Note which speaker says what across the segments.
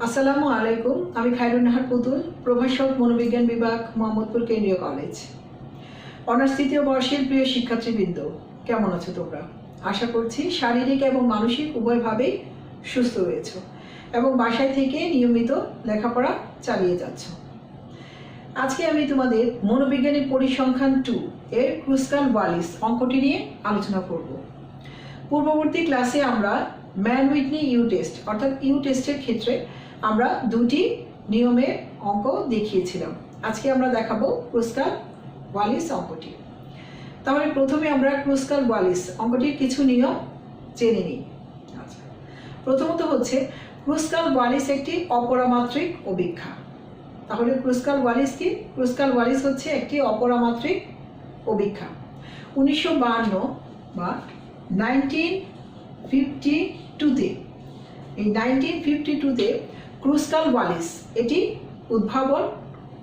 Speaker 1: আসসালামু আলাইকুম। আমি খায়রুন নাহার পুতুল, প্রভাষক, মনোবিজ্ঞান বিভাগ, মোহাম্মদপুর কেন্দ্রীয় কলেজ। অনার্স তৃতীয় বর্ষের প্রিয় শিক্ষার্থীবৃন্দ, কেমন আছো তোমরা? আশা করছি শারীরিক এবং মানসিক উভয়ভাবেই সুস্থ রয়েছ এবং বাসায় থেকে নিয়মিত লেখাপড়া চালিয়ে যাচ্ছ। আজকে আমি তোমাদের মনোবিজ্ঞানের পরিসংখ্যান 2 এর ক্রুস্কাল-ওয়ালিস অঙ্কটি নিয়ে আলোচনা করব। পূর্ববর্তী ক্লাসে আমরা ম্যান হুইটনি ইউ টেস্ট অর্থাৎ ইউ টেস্টের ক্ষেত্রে আমরা দুটি নিয়মের অঙ্ক দেখিয়েছিলাম। আজকে আমরা দেখাবো ক্রুস্কাল-ওয়ালিস অঙ্কটি। তাহলে প্রথমে আমরা ক্রুস্কাল-ওয়ালিস অঙ্কটির কিছু নিয়ম জেনে নিই। আচ্ছা, প্রথমত হচ্ছে ক্রুস্কাল-ওয়ালিস একটি অপরামাত্রিক অভিক্ষা। তাহলে ক্রুস্কাল-ওয়ালিস কি? ক্রুস্কাল-ওয়ালিস হচ্ছে একটি অপরামাত্রিক অভিক্ষা। 1952 বা 1952-তে এই 1952-তে ক্রুস্কাল-ওয়ালিস এটি উদ্ভাবন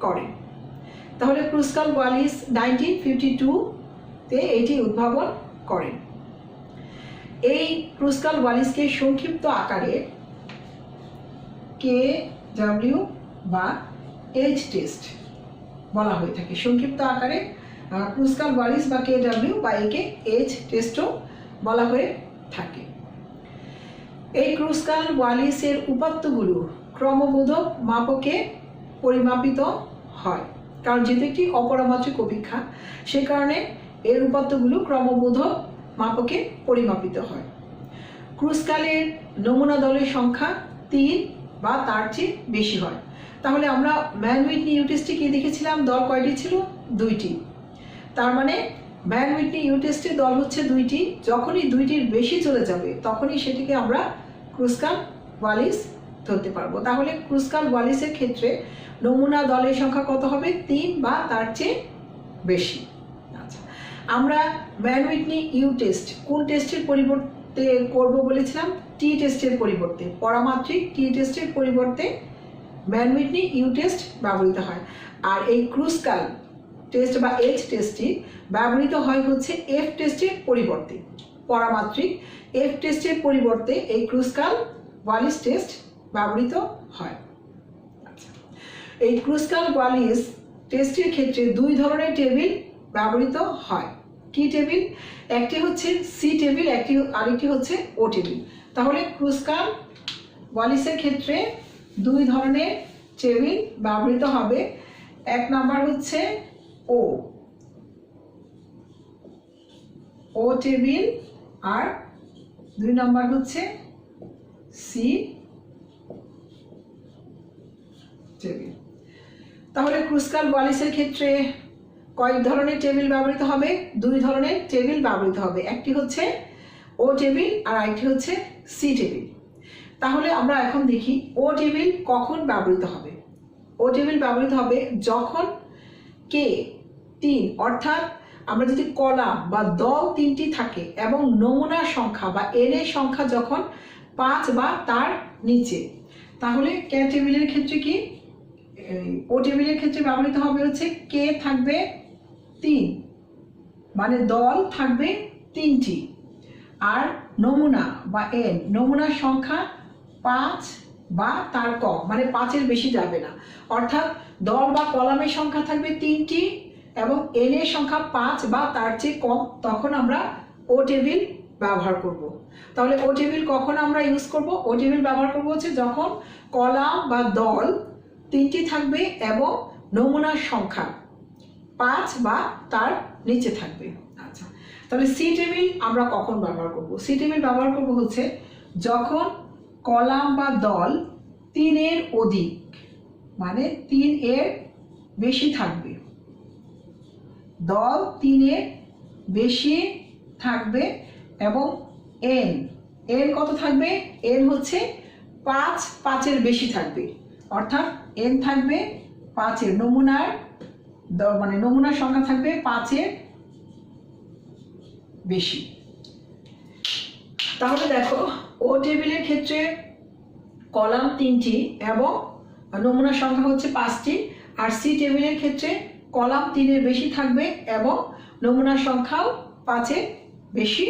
Speaker 1: করেন। তাহলে ক্রুস্কাল-ওয়ালিস 1952-তে এটি উদ্ভাবন করেন। এই ক্রুস্কাল-ওয়ালিসকে সংক্ষিপ্ত আকারে KW বা এইচ টেস্ট বলা হয়ে থাকে। সংক্ষিপ্ত আকারে ক্রুস্কাল-ওয়ালিস বা KW বা একে এইচ টেস্টও বলা হয়ে থাকে। এই ক্রুস্কাল-ওয়ালিসের উপাত্তগুলো ক্রমবোধক মাপকে পরিমাপিত হয়, কারণ যেহেতু একটি অপরামাত্রিক অভিক্ষা, সে কারণে এর উপাত্তগুলো ক্রমবোধক মাপকে পরিমাপিত হয়। ক্রুস্কালের নমুনা দলের সংখ্যা 3 বা তার চেয়ে বেশি হয়। তাহলে আমরা ম্যান হুইটনি ইউ টেস্টে কি দেখেছিলাম? দল কয়টি ছিল? 2টি। তার মানে ম্যান হুইটনি ইউ টেস্টে দল হচ্ছে 2টি। যখনই 2টির বেশি চলে যাবে তখনই সেটিকে আমরা ক্রুস্কাল-ওয়ালিস ধরতে পারবো। তাহলে ক্রুস্কাল-ওয়ালিসের ক্ষেত্রে নমুনা দলের সংখ্যা কত হবে? 3 বা তার চেয়ে বেশি। আচ্ছা, আমরা ম্যান হুইটনি ইউ টেস্ট কোন টেস্টের পরিবর্তে করব বলেছিলাম? টি টেস্টের পরিবর্তে, পরামাত্রিক টি টেস্টের পরিবর্তে ম্যান হুইটনি ইউ টেস্ট ব্যবহৃত হয়। আর এই ক্রুস্কাল টেস্ট বা এইচ টেস্টটি ব্যবহৃত হয় হচ্ছে এফ টেস্টের পরিবর্তে। পরামাত্রিক এফ টেস্টের পরিবর্তে এই ক্রুস্কাল-ওয়ালিস টেস্ট ব্যবহৃত হয়। আচ্ছা, এই ক্রুস্কাল-ওয়ালিস টেস্টের ক্ষেত্রে 2 ধরনের টেবিল ব্যবহৃত হয়। কি টেবিল? একটি হচ্ছে সি টেবিল, আরেকটি হচ্ছে ও টেবিল। তাহলে ক্রুস্কাল-ওয়ালিসের ক্ষেত্রে 2 ধরনের টেবিল ব্যবহৃত হবে। এক নাম্বার হচ্ছে ও টেবিল আর 2 নাম্বার হচ্ছে সি টেবিল। তাহলে ক্রুস্কাল-ওয়ালিসের ক্ষেত্রে কয়েক ধরনের টেবিল ব্যবহৃত হবে? 2 ধরনের টেবিল ব্যবহৃত হবে। একটি হচ্ছে ও টেবিল আর আরেকটি হচ্ছে সি টেবিল। তাহলে আমরা এখন দেখি ও টেবিল কখন ব্যবহৃত হবে। ও টেবিল ব্যবহৃত হবে যখন কে 3 অর্থাৎ আমরা যদি কলাম বা দল 3টি থাকে এবং নমুনার সংখ্যা বা এন এর সংখ্যা যখন 5 বা তার নিচে। তাহলে কে টেবিলের ক্ষেত্রে কি? ও টেবিলের ক্ষেত্রে ব্যবহৃত হবে হচ্ছে কে থাকবে 3, মানে দল থাকবে 3টি, আর নমুনা বা এন, নমুনার সংখ্যা 5 বা তার কম, মানে 5-এর বেশি যাবে না। অর্থাৎ দল বা কলামের সংখ্যা থাকবে 3টি এবং এন এর সংখ্যা 5 বা তার চেয়ে কম, তখন আমরা ও টেবিল ব্যবহার করব। তাহলে ও টেবিল কখন আমরা ইউজ করব? ও টেবিল ব্যবহার করব হচ্ছে যখন কলাম বা দল 3টি থাকবে এবং নমুনার সংখ্যা 5 বা তার নিচে থাকবে। আচ্ছা, তাহলে সি টেবিল আমরা কখন ব্যবহার করব? সি টেবিল ব্যবহার করব হচ্ছে যখন কলাম বা দল 3 এর অধিক, মানে 3 এর বেশি থাকবে। দল 3 এর বেশি থাকবে এবং এন কত থাকবে? এন হচ্ছে 5-এর বেশি থাকবে। অর্থাৎ এন থাকবে 5-এর, নমুনার সংখ্যা থাকবে 5-এর বেশি। তাহলে দেখো, ও টেবিলের ক্ষেত্রে কলাম 3টি এবং নমুনার সংখ্যা হচ্ছে 5টি, আর সি টেবিলের ক্ষেত্রে কলাম 3-এর বেশি থাকবে এবং নমুনার সংখ্যাও 5-এর বেশি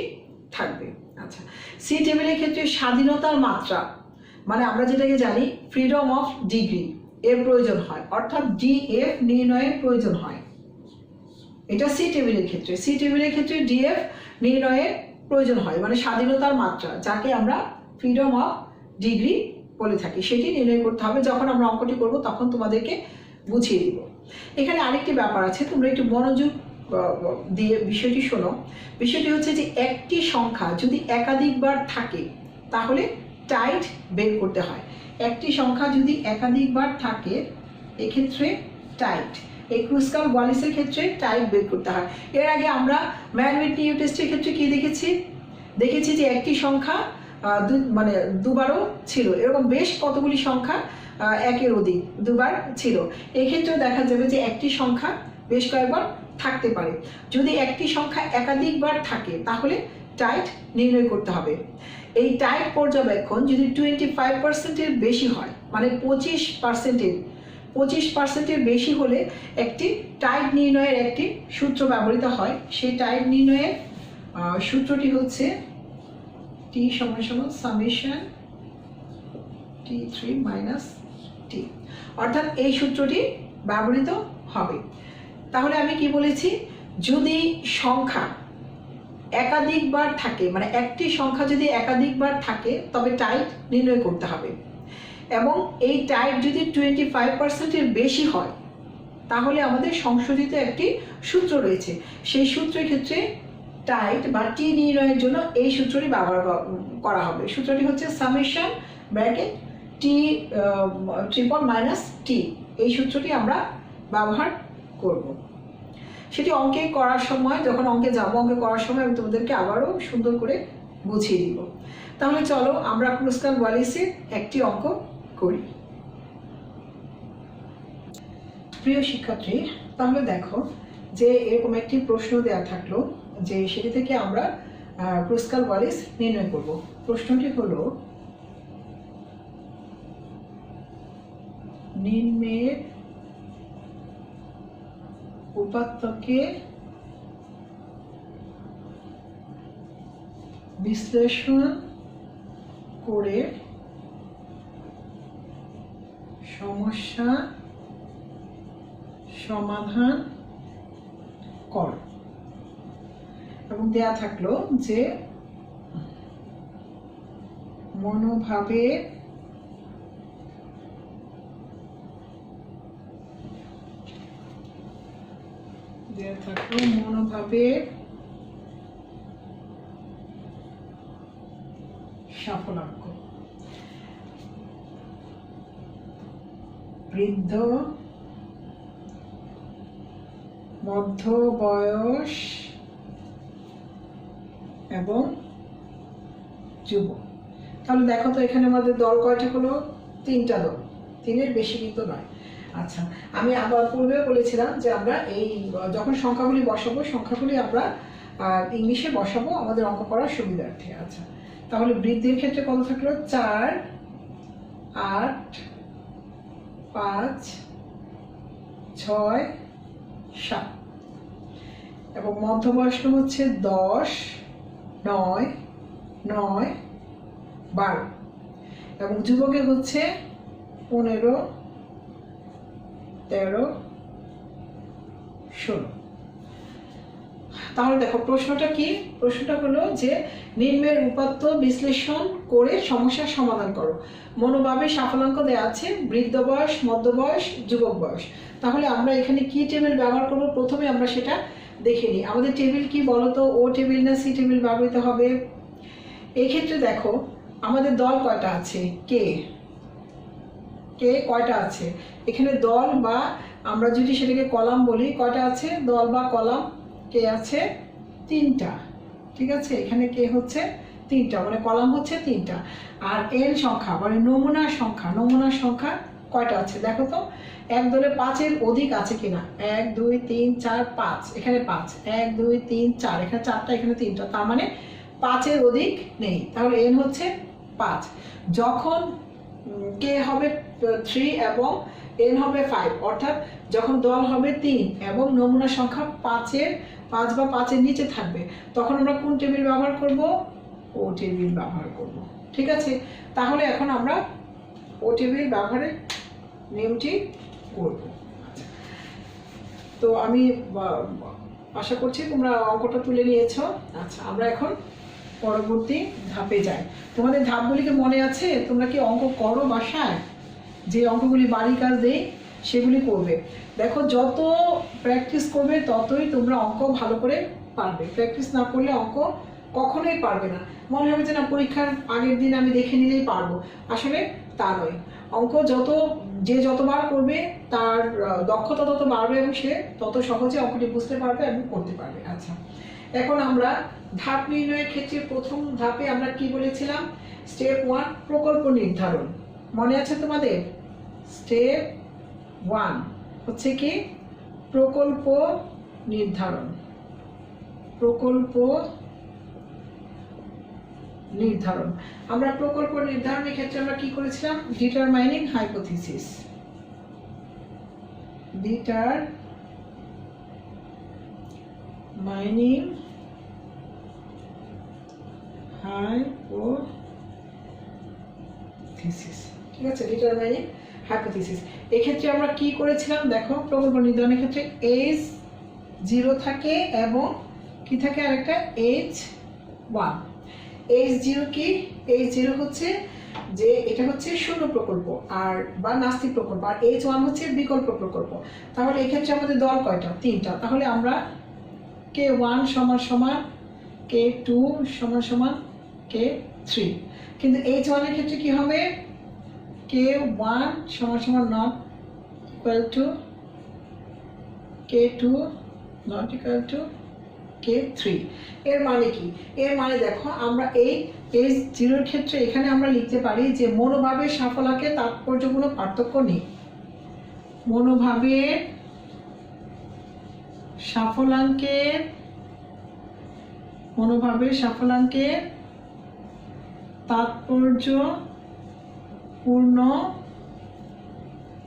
Speaker 1: থাকবে। আচ্ছা, সি টেবিলের ক্ষেত্রে স্বাধীনতার মাত্রা মানে আমরা যেটাকে জানি ফ্রিডম অফ ডিগ্রি এর প্রয়োজন হয়, অর্থাৎ ডিএফ নির্ণয়ের প্রয়োজন হয়। এটা সি টেবিলের ক্ষেত্রে, সি টেবিলের ক্ষেত্রে ডিএফ নির্ণয়ের প্রয়োজন হয়, মানে স্বাধীনতার মাত্রা, যাকে আমরা ফ্রিডম অফ ডিগ্রি বলে থাকি, সেটি নির্ণয় করতে হবে। যখন আমরা অঙ্কটি করব তখন তোমাদেরকে বুঝিয়ে দিব। এখানে আরেকটি ব্যাপার আছে, তোমরা একটু মনোযোগ দিয়ে বিষয়টি শোনো। বিষয়টি হচ্ছে যে একটি সংখ্যা যদি একাধিকবার থাকে তাহলে টাইট বের করতে হয়। একটি সংখ্যা যদি একাধিকবার থাকে এক্ষেত্রে টাইট, এই ক্রুস্কাল ওয়ালিসের ক্ষেত্রে টাইট বের করতে হয়। এর আগে আমরা ম্যান উইটনি টেস্টের ক্ষেত্রে কি দেখেছি যে একটি সংখ্যা মানে দুবারও ছিল, এরকম বেশ কতগুলি সংখ্যা একের অধিক দুবার ছিল। এক্ষেত্রেও দেখা যাবে যে একটি সংখ্যা বেশ কয়েকবার থাকতে পারে। যদি একটি সংখ্যা একাধিকবার থাকে তাহলে টাইট নির্ণয় করতে হবে। এই টাইট পর্যবেক্ষণ যদি 25%-এর বেশি হয়, মানে 25%-এর বেশি হলে একটি টাইট নির্ণয়ের একটি সূত্র ব্যবহৃত হয়। সেই টাইট নির্ণয়ের সূত্রটি হচ্ছে T = সামেশন T3 - T, অর্থাৎ এই সূত্রটি ব্যবহৃত হবে। তাহলে আমি কি বলেছি, যদি সংখ্যা একাধিকবার থাকে, মানে একটি সংখ্যা যদি একাধিকবার থাকে তবে টাইট নির্ণয় করতে হবে, এবং এই টাইট যদি 25%-এর বেশি হয় তাহলে আমাদের সংশোধিত একটি সূত্র রয়েছে। সেই সূত্রের ক্ষেত্রে টাইট বা টি নির্ণয়ের জন্য এই সূত্রটি ব্যবহার করা হবে। সূত্রটি হচ্ছে সামেশন ব্র্যাকেট T3 - T। এই সূত্রটি আমরা ব্যবহার করব। সেটি অঙ্কে করার সময়, যখন অঙ্কে যাবো, অঙ্কে করার সময় আমি তোমাদেরকে আবারও সুন্দর করে বুঝিয়ে দিব। তাহলে চলো আমরা ক্রুস্কাল ওয়ালিসের একটি অঙ্ক করি। প্রিয় শিক্ষার্থী, তাহলে দেখো যে এরকম একটি প্রশ্ন দেওয়া থাকলো যে সেটি থেকে আমরা ক্রুস্কাল ওয়ালিস নির্ণয় করব। প্রশ্নটি হলো, নিম্নের উপাত্তকে বিশ্লেষণ করে সমস্যা সমাধান কর। এবং দেয়া থাকলো যে মনোভাবের সাফল্যাঙ্ক। বৃদ্ধ, মধ্য বয়স এবং যুবক। তাহলে দেখো তো এখানে আমাদের দল কয়টা হলো? 3টা দল, 3-এর বেশি কিন্তু নয়। আচ্ছা, আমি আবার পূর্বে বলেছিলাম যে আমরা এই যখন সংখ্যাগুলি বসাবো, সংখ্যাগুলি আমরা ইংলিশে বসাবো আমাদের অঙ্ক করার সুবিধার্থে। আচ্ছা, তাহলে বৃদ্ধির ক্ষেত্রে কত থাকলো? 4, 8, 5, 6, 7। এবং মধ্যবয়স্ক হচ্ছে 10, 9, 9, 12। এবং যুবকের হচ্ছে 15, 13, 16। তাহলে দেখো প্রশ্নটা কি? প্রশ্নটা হলো যে নিম্নের উপাত্ত বিশ্লেষণ করে সমস্যার সমাধান করো। মনোভাবের সাফল্যাঙ্ক দেওয়া আছে, বৃদ্ধ বয়স, মধ্য বয়স, যুবক বয়স। তাহলে আমরা এখানে কি টেবিল ব্যবহার করব প্রথমে আমরা সেটা দেখে নিই। আমাদের টেবিল কি বলতো? ও টেবিল না সি টেবিল ব্যবহৃত হবে? এই ক্ষেত্রে দেখো আমাদের দল কয়টা আছে? কে কয়টা আছে? এখানে দল বা আমরা যদি সেটাকে কলাম বলি, কয়টা আছে? দল বা কলাম কে আছে? 3টা। ঠিক আছে, এখানে কে হচ্ছে 3টা, মানে কলাম হচ্ছে 3টা। আর এন সংখ্যা মানে নমুনার সংখ্যা কয়টা আছে দেখো তো। এক দলে 5-এর অধিক আছে কিনা? 1, 2, 3, 4, 5। এখানে 5, 1, 2, 3, 4, এখানে 4টা, এখানে 3টা, তার মানে 5-এর অধিক নেই। তাহলে এন হচ্ছে 5। যখন কে হবে 3 এবং এন হবে 5, অর্থাৎ যখন দল হবে 3 এবং নমুনা সংখ্যা 5 বা 5-এর নিচে থাকবে, তখন আমরা কোন টেবিল ব্যবহার করব? ও টেবিল ব্যবহার করব। ঠিক আছে, তাহলে এখন আমরা ও টেবিল ব্যবহারের নিয়মটি করব। তো আমি আশা করছি তোমরা অঙ্কটা তুলে নিয়েছ। আচ্ছা, আমরা এখন পরবর্তী ধাপে যাই। তোমাদের ধাপগুলিকে মনে আছে? তোমরা কি অঙ্ক করো বাসায়? যে অঙ্কগুলি বাড়ির কাজ দেই সেগুলি করবে। দেখো, যত প্র্যাকটিস করবে ততই তোমরা অঙ্ক ভালো করে পারবে। প্র্যাকটিস না করলে অঙ্ক কখনোই পারবে না। মনে হবে যে না, পরীক্ষার আগের দিন আমি দেখে নিলেই পারবো। আসলে তা নয়। অঙ্ক যে যতবার করবে তার দক্ষতা তত বাড়বে এবং সে তত সহজে অঙ্কটি বুঝতে পারবে এবং করতে পারবে। আচ্ছা, এখন আমরা ধাপ নির্ণয়ের ক্ষেত্রে প্রথম ধাপে আমরা কি বলেছিলাম? স্টেপ 1 প্রকল্প নির্ধারণ। মনে আছে তোমাদের? স্টেপ 1 হচ্ছে কি? প্রকল্প নির্ধারণ। প্রকল্প নির্ধারণ। আমরা প্রকল্প নির্ধারণের ক্ষেত্রে আমরা কি করেছিলাম? Determining hypothesis. ডিটারমাইনিং হাইপোথিসিস, ঠিক আছে? Determining hypothesis. এক্ষেত্রে আমরা কি করেছিলাম? দেখো, প্রকল্প নির্ধারণের ক্ষেত্রে H0 থাকে এবং কি থাকে? আরেকটা H1। H0 কি? H0 হচ্ছে যে এটা হচ্ছে শূন্য প্রকল্প আর বা নাস্তিক প্রকল্প, আর H1 হচ্ছে বিকল্প প্রকল্প। তাহলে এক্ষেত্রে আমাদের দল কয়টা? 3টা। তাহলে আমরা K1 সমান সমান K2 সমান সমান K3। কিন্তু H1 এর ক্ষেত্রে কি হবে? K1 সমান সমান not equal to K2 not equal to K3। এর মানে কি? এর মানে দেখো, আমরা এই H0 এর ক্ষেত্রে এখানে আমরা লিখতে পারি যে মনোভাবের সাফল্যকে তাৎপর্যপূর্ণ পার্থক্য নেই। মনোভাবের সাফল্যাঙ্কের তাৎপর্যপূর্ণ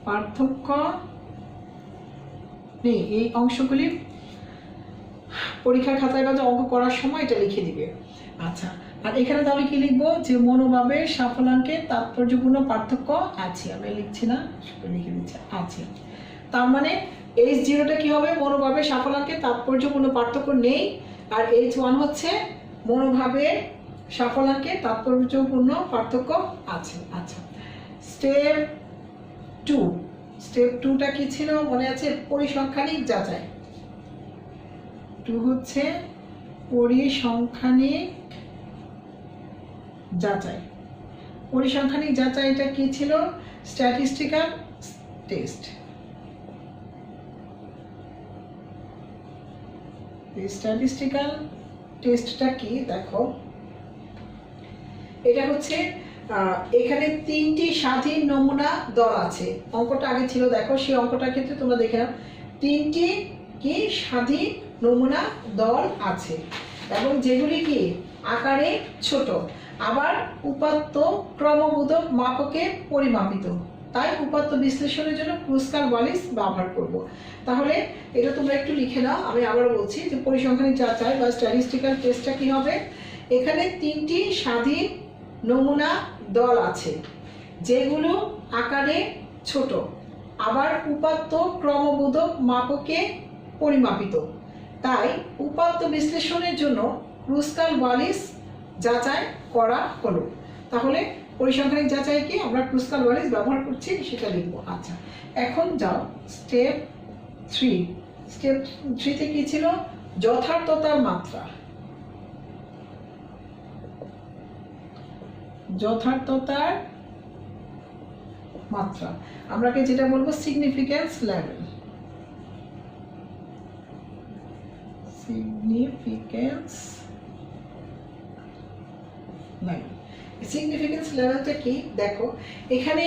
Speaker 1: পার্থক্য নেই। এই অংশগুলি পরীক্ষার খাতায় বা অঙ্ক করার সময় এটা লিখে দিবে। আচ্ছা, আর এখানে তাহলে কি লিখবো? যে মনোভাবের সাফল্যাঙ্কের তাৎপর্যপূর্ণ পার্থক্য আছে। আমি লিখছি না, লিখে দিচ্ছি আছে। তার মানে H0টা কি হবে? মনোভাবের সাফল্যাঙ্কের তাৎপর্যপূর্ণ পার্থক্য নেই, আর H1 হচ্ছে মনোভাবের সাফল্যাঙ্কের তাৎপর্যপূর্ণ পার্থক্য আছে। আচ্ছা, স্টেপ 2টা কি ছিল? মনে আছে? পরিসংখ্যানিক যাচাই। 2 হচ্ছে পরিসংখ্যানিক যাচাই। পরিসংখ্যানিক যাচাইটা কি ছিল? Statistical test. স্ট্যাটিস্টিক্যাল টেস্টটা কি? দেখো, এটা হচ্ছে এখানে 3টি স্বাধীন নমুনা দল আছে। অঙ্কটা আগে ছিল, দেখো সেই অঙ্কটার ক্ষেত্রে তোমরা দেখে নাও। 3টি কি স্বাধীন নমুনা দল আছে এবং যেগুলি কি আকারে ছোট, আবার উপাত্ত ক্রমবোধক মাপকে পরিমাপিত। তাই উপাত্ত বিশ্লেষণের জন্য ক্রুস্কাল ওয়ালিস ব্যবহার করব। তাহলে এটা তোমরা একটু লিখে নাও। আমি আবার বলছি যে পরিসংখ্যানিক যাচাই বা স্ট্যাটিস্টিক্যাল টেস্টটা কি হবে? এখানে 3টি স্বাধীন নমুনা দল আছে যেগুলো আকারে ছোট, আবার উপাত্ত ক্রমবোধক মাপকে পরিমাপিত। তাই উপাত্ত বিশ্লেষণের জন্য ক্রুস্কাল ওয়ালিস যাচাই করা হলো। তাহলে পরিসংখ্যানিক যাচাই কি আমরা ক্রুস্কাল ওয়ালিস ব্যবহার করছি সেটা লিখব। আচ্ছা, এখন যাও স্টেপ 3। স্টেপ 3তে কি ছিল? যথার্থতার মাত্রা। যথার্থতার মাত্রা আমরাকে যেটা বলবো সিগনিফিকেন্স লেভেল। সিগনিফিকেন্স লেভেলটা কি? দেখো, এখানে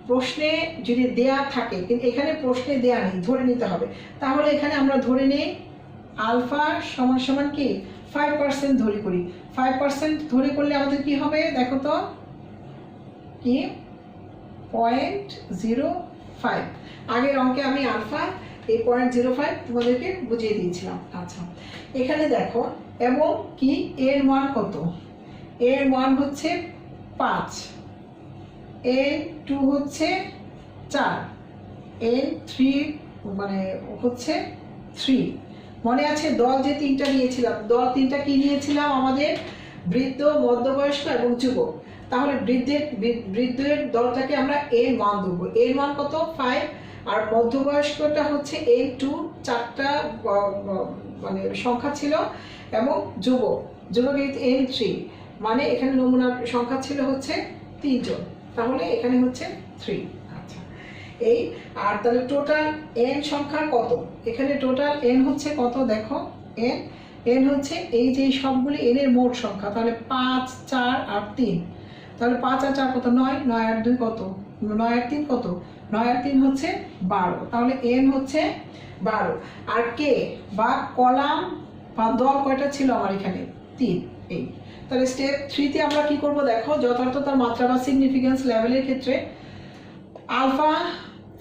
Speaker 1: প্রশ্নে যদি দেয়া থাকে কিন্তু এখানে প্রশ্নে দেয়া নেই, ধরে নিতে হবে। তাহলে এখানে আমরা ধরে নেই আলফা সমান সমান কি 5% ধরে করি। 5% ধরে করলে আমাদের কি হবে? দেখো তো কি 0.05। আগের অঙ্কে আমি আলফা এই 0.05 তোমাদেরকে বুঝিয়ে দিয়েছিলাম। আচ্ছা, এখানে দেখো এবং কি এর মান কত? এর মান হচ্ছে 5। N2 হচ্ছে 4, N3 মানে হচ্ছে 3। মনে আছে দল যে তিনটা নিয়েছিলাম, দল তিনটা কি নিয়েছিলাম আমাদের? বৃদ্ধ, মধ্যবয়স্ক এবং যুবক। তাহলে বৃদ্ধের দলটাকে আমরা N1 দেবো। N1 কত? 5। আর মধ্যবয়স্কটা হচ্ছে N2, 4টা মানে সংখ্যা ছিল, এবং যুবক N3, মানে এখানে নমুনার সংখ্যা ছিল হচ্ছে 3 জন, তাহলে এখানে হচ্ছে 3। আচ্ছা, এই আর তাহলে টোটাল N সংখ্যা কত? এখানে টোটাল N হচ্ছে কত দেখো, N হচ্ছে এই যে সবগুলি N এর মোট সংখ্যা, তাহলে 5, 4 আর 3, তাহলে 5 আর 4 কত? 9, 9 আর 2 কত? 9 আর 3 কত? 9 আর 3 হচ্ছে 12, তাহলে N হচ্ছে 12। আর কে বা কলাম বা দল কয়টা ছিল আমার এখানে? 3। এই তাহলে স্টেপ 3 তে আমরা কি করব দেখো, যথার্থতার মাত্রা বা সিগনিফিকেন্স লেভেলের ক্ষেত্রে আলফা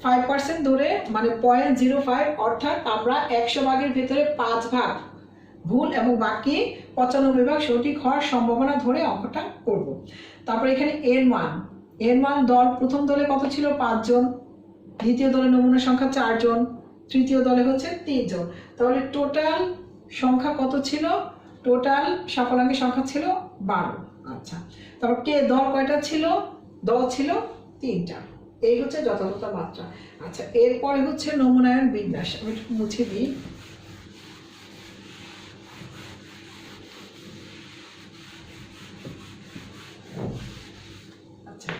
Speaker 1: 5% ধরে, মানে 0.05, অর্থাৎ আমরা 100 ভাগের ভেতরে 5 ভাগ ভুল এবং বাকি 95 ভাগ সঠিক হওয়ার সম্ভাবনা ধরে অঙ্কটা করব। তারপর এখানে N1 দল, প্রথম দলে কত ছিল? 5 জন, দ্বিতীয় দলে নমুনা সংখ্যা 4 জন, তৃতীয় দলে হচ্ছে 3 জন, তাহলে টোটাল সংখ্যা কত ছিল? টোটাল সাফল্যাঙ্গের সংখ্যা ছিল 12। আচ্ছা, তারপর কে দল কয়টা ছিল? দল ছিল 3টা। এই হচ্ছে যথাযথতার মাত্রা। আচ্ছা, এরপরে হচ্ছে নমুনায়ন বিন্যাস। আমি একটু মুছে দিই। আচ্ছা,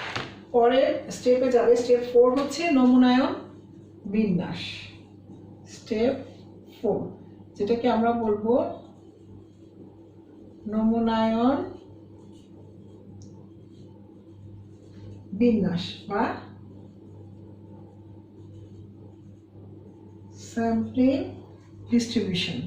Speaker 1: পরের স্টেপে যাবে। স্টেপ 4 হচ্ছে নমুনায়ন বিন্যাস। স্টেপ 4, যেটাকে আমরা বলবো নমুনায়ন বিন্যাস বা স্যাম্পলিং ডিস্ট্রিবিউশন।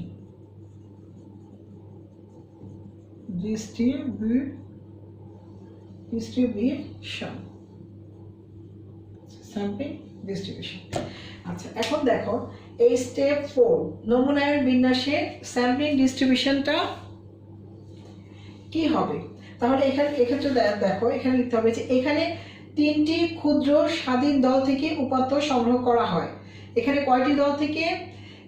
Speaker 1: Sampling distribution. আচ্ছা, এখন দেখো এই স্টেপ 4 নমুনায়ন বিন্যাসের স্যাম্পলিং ডিস্ট্রিবিউশনটা কি হবে? তাহলে এক্ষেত্রে দেখো, এখানে লিখতে হবে যে এখানে 3টি ক্ষুদ্র স্বাধীন দল থেকে উপাত্ত সংগ্রহ করা হয়। এখানে কয়টি দল থেকে?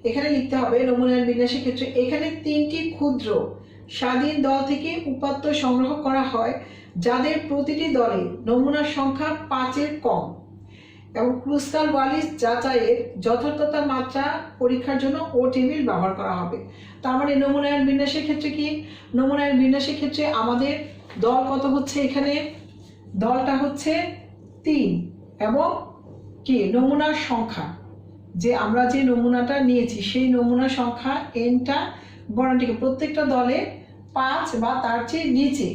Speaker 1: এখানে লিখতে হবে নমুনায়ন বিন্যাসের ক্ষেত্রে এখানে 3টি ক্ষুদ্র স্বাধীন দল থেকে উপাত্ত সংগ্রহ করা হয়, যাদের প্রতিটি দলে নমুনার সংখ্যা 5-এর কম, এবং ক্রুস্কাল ওয়ালিস যাচাইয়ের যথার্থতার মাত্রা পরীক্ষার জন্য ও টেবিল ব্যবহার করা হবে। তার মানে নমুনায়ন বিন্যাসের ক্ষেত্রে কি? নমুনায়ন বিন্যাসের ক্ষেত্রে আমাদের দল কত হচ্ছে? এখানে দলটা হচ্ছে 3, এবং কি নমুনার সংখ্যা, যে আমরা যে নমুনাটা নিয়েছি সেই নমুনার সংখ্যা Nটা বর্ণটিকে প্রত্যেকটা দলে 5 বা তার চেয়ে নিচে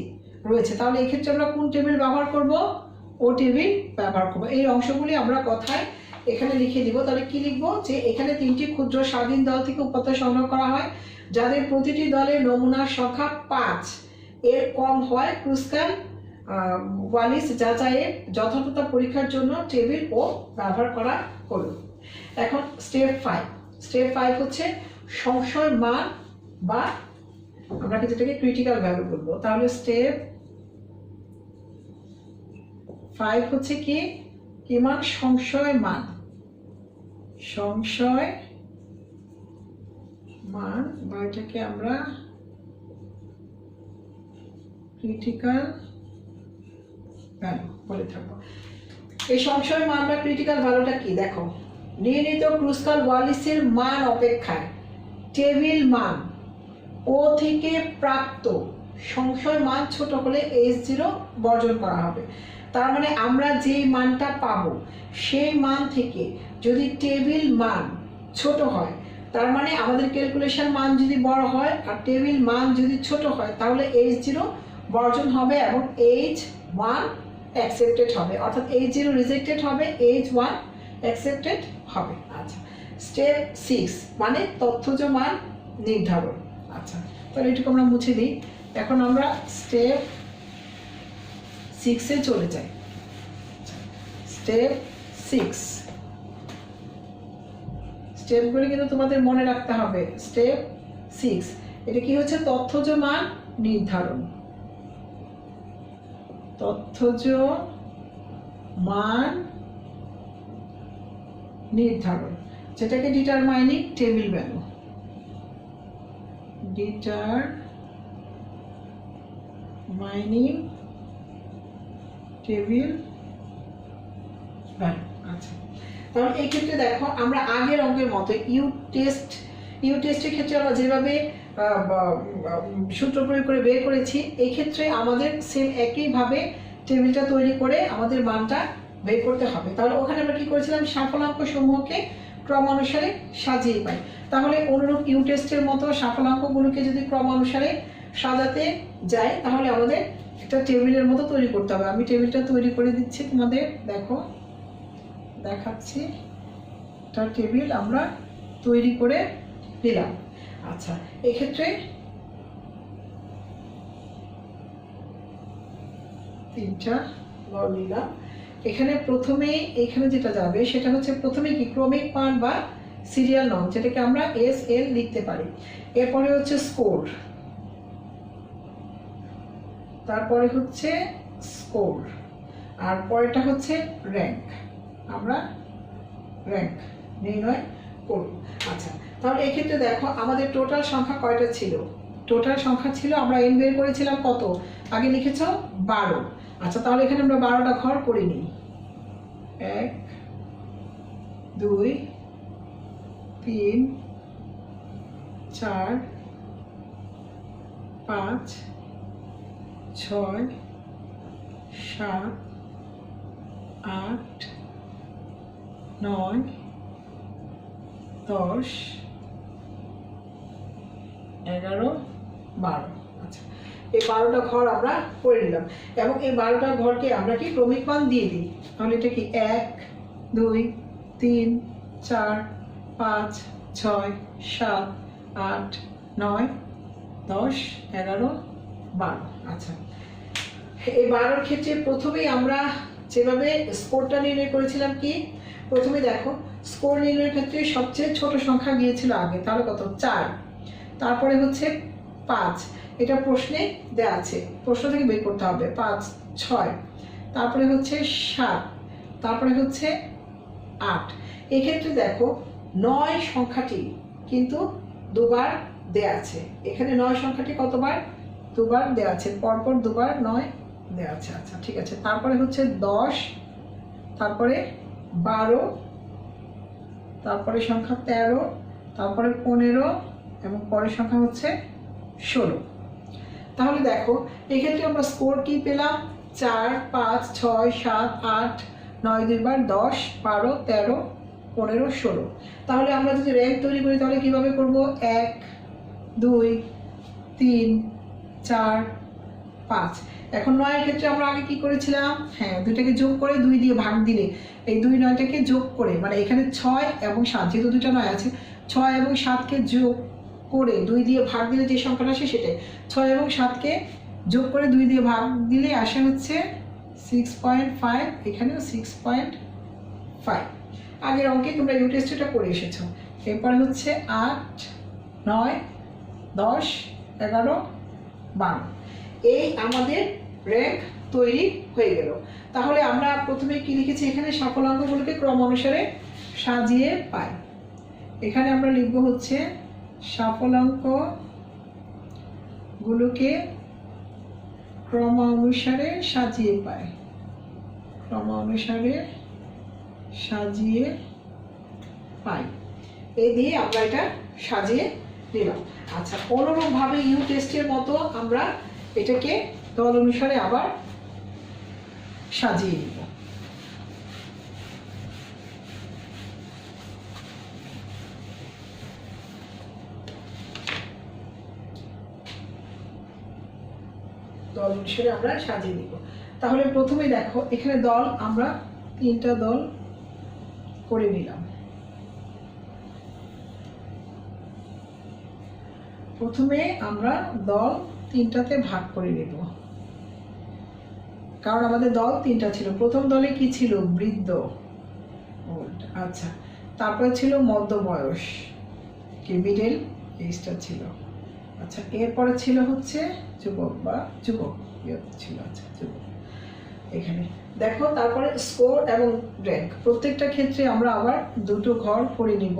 Speaker 1: রয়েছে। তাহলে এক্ষেত্রে আমরা কোন টেবিল ব্যবহার করব? ও টেবিল ব্যবহার করব। এই অংশগুলি আমরা কথায় এখানে লিখে দিব। তাহলে কি লিখবো? যে এখানে 3টি ক্ষুদ্র স্বাধীন দল থেকে উপাত্ত সংগ্রহ করা হয়, যাদের প্রতিটি দলে নমুনার সংখ্যা 5 এর কম হয়, ক্রুস্কাল ওয়ালিস যাচাইয়ের যথার্থতা পরীক্ষার জন্য টেবিল ও ব্যবহার করা হলো। এখন স্টেপ 5 হচ্ছে সংশয় মান, বা আমরা যেটাকে ক্রিটিক্যাল ভ্যালু বলবো। তাহলে স্টেপ 5 হচ্ছে কি মান? সংশয় মান। বা এটাকে আমরা ক্রিটিক্যাল ভ্যালু বলে থাকবো। এই সংশয় মান বা ক্রিটিক্যাল ভ্যালুটা কি? দেখো, নির্ণীত ক্রুস্কাল ওয়ালিসের মান অপেক্ষায় টেবিল মান ও থেকে প্রাপ্ত সংশয় মান ছোট হলে H0 বর্জন করা হবে। তার মানে আমরা যেই মানটা পাবো সেই মান থেকে যদি টেবিল মান ছোট হয়, তার মানে আমাদের ক্যালকুলেশন মান যদি বড় হয় আর টেবিল মান যদি ছোট হয়, তাহলে H0 বর্জন হবে এবং H1 অ্যাকসেপ্টেড হবে, অর্থাৎ H0 রিজেক্টেড হবে, H1 অ্যাকসেপ্টেড হবে। আচ্ছা, স্টেপ 6 মানে তথ্যজ মান নির্ধারণ। আচ্ছা, তাহলে এটুকু আমরা মুছে দিই। এখন আমরা স্টেপ 6-এ চলে যাই। স্টেপ 6 স্টেপগুলি কিন্তু তোমাদের মনে রাখতে হবে। স্টেপ 6 এটা কি হচ্ছে? তথ্যজ মান নির্ধারণ। তথ্যজ মান নির্ধারণ, যেটাকে determining table value, determining table value. আচ্ছা, তাহলে এই ক্ষেত্রে দেখো আমরা আগের অঙ্কের মতো ইউ টেস্টের ক্ষেত্রে আমরা যেভাবে সূত্র প্রয়োগ করে বের করেছি, এই ক্ষেত্রে আমাদের সেম একইভাবে টেবিলটা তৈরি করে আমাদের মানটা বের করতে হবে। তাহলে ওখানে আমরা কি করেছিলাম, সাফল্যাঙ্ক সমূহকে ক্রমানুসারে সাজিয়ে পাই। তাহলে অনুরূপ ইউ টেস্টের মতো সাফল্যাঙ্কগুলোকে যদি ক্রমানুসারে সাজাতে যাই, তাহলে আমাদের একটা টেবিলের মতো তৈরি করতে হবে। আমি টেবিলটা তৈরি করে দিচ্ছি তোমাদের, দেখো দেখাচ্ছি, একটা টেবিল আমরা তৈরি করে দিলাম। আচ্ছা, এক্ষেত্রে তিনটা গড় নিলাম। এখানে প্রথমে এখানে যেটা যাবে সেটা হচ্ছে প্রথমে কি ক্রমিক মান বা সিরিয়াল নং, যেটাকে আমরা SL লিখতে পারি। এরপরে হচ্ছে স্কোর, তারপরে হচ্ছে স্কোর, আর পরেরটা হচ্ছে র্যাঙ্ক। আমরা র্যাঙ্ক নির্ণয় করব। আচ্ছা, তাহলে এক্ষেত্রে দেখো আমাদের টোটাল সংখ্যা কয়টা ছিল? টোটাল সংখ্যা ছিল, আমরা n বের করেছিলাম কত? আগে লিখেছ 12। আচ্ছা, তাহলে এখানে আমরা 12টা ঘর করে নিই। 1 2 3 4 5 6 7 8 9 10 11 12। আচ্ছা, এই 12টা ঘর আমরা করে নিলাম এবং এই 12টা ঘরকে আমরা কি ক্রমিক মান দিয়ে দিই। তাহলে এটা কি 1 2 3 4 5 6 7 8 9 10 11 12। আচ্ছা, এই 12র ক্ষেত্রে প্রথমেই আমরা যেভাবে স্কোরটা নির্ণয় করেছিলাম, কি প্রথমে দেখো স্কোর নির্ণয়ের ক্ষেত্রে সবচেয়ে ছোট সংখ্যা গিয়েছিল আগে, তাহলে কত? 4। তারপরে হচ্ছে 5, এটা প্রশ্নে দেওয়া আছে, প্রশ্ন থেকে বের করতে হবে। 5 6, তারপরে হচ্ছে 7, তারপরে হচ্ছে 8। এক্ষেত্রে দেখো 9 সংখ্যাটি কিন্তু দুবার দেওয়া আছে। এখানে 9 সংখ্যাটি কতবার? দুবার দেওয়া আছে, পরপর দুবার 9 দেওয়া আছে। আচ্ছা, ঠিক আছে। তারপরে হচ্ছে 10, তারপরে 12, তারপরে সংখ্যা 13, তারপরে 15 এবং পরের সংখ্যা হচ্ছে 16। তাহলে দেখো এক্ষেত্রে আমরা স্কোর কি পেলাম? 4 5 6 7 8 9 2 বার 10 12 13 15 16। তাহলে আমরা যদি র্যাঙ্ক তৈরি করি তাহলে কিভাবে করব? 1 2 3 4 5। এখন 9 এর ক্ষেত্রে আমরা আগে কি করেছিলাম? হ্যাঁ, দুইটাকে যোগ করে 2 দিয়ে ভাগ দিলে এই 2 9টাকে যোগ করে, মানে এখানে 6 এবং 7, যেহেতু দুইটা 9 আছে, 6 এবং 7কে যোগ করে 2 দিয়ে ভাগ দিলে যে সংখ্যাটা আসে সেটাই। 6 এবং 7কে যোগ করে 2 দিয়ে ভাগ দিলে আসে হচ্ছে 6.5, এখানেও 6.5। আগের অঙ্কে তোমরা ইউ টেস্টটা করে এসেছো। এরপরে হচ্ছে 8 9 10 11 12। এই আমাদের র্যাঙ্ক তৈরি হয়ে গেল। তাহলে আমরা প্রথমে কি লিখেছি? এখানে সাফল্যাঙ্কগুলোকে ক্রম অনুসারে সাজিয়ে পাই। এখানে আমরা লিখব হচ্ছে সাফল্যাঙ্কগুলোকে ক্রম অনুসারে সাজিয়ে পাই, ক্রম অনুসারে সাজিয়ে পাই। এই দিয়ে আমরা এটা সাজিয়ে দিলাম। আচ্ছা, অনুরূপভাবে ইউ টেস্টের মতো আমরা এটাকে দল অনুসারে আবার সাজিয়ে দিব। দল অনুসারে আমরা সাজিয়ে দিব। তাহলে প্রথমে দেখো এখানে দল আমরা 3টা দল করে নিলাম। প্রথমে আমরা দল 3টাতে ভাগ করে নেব, কারণ আমাদের দল 3টা ছিল। প্রথম দলে কি ছিল? বৃদ্ধ, আচ্ছা, তারপরে ছিল মধ্যবয়স, কি মিডল এইজটা ছিল। আচ্ছা, এরপরে ছিল হচ্ছে যুবক বা যুবক ছিল। আচ্ছা, যুবক। এখানে দেখো তারপরে স্কোর এবং র্যাঙ্ক, প্রত্যেকটা ক্ষেত্রে আমরা আবার দুটো ঘর করে নিব।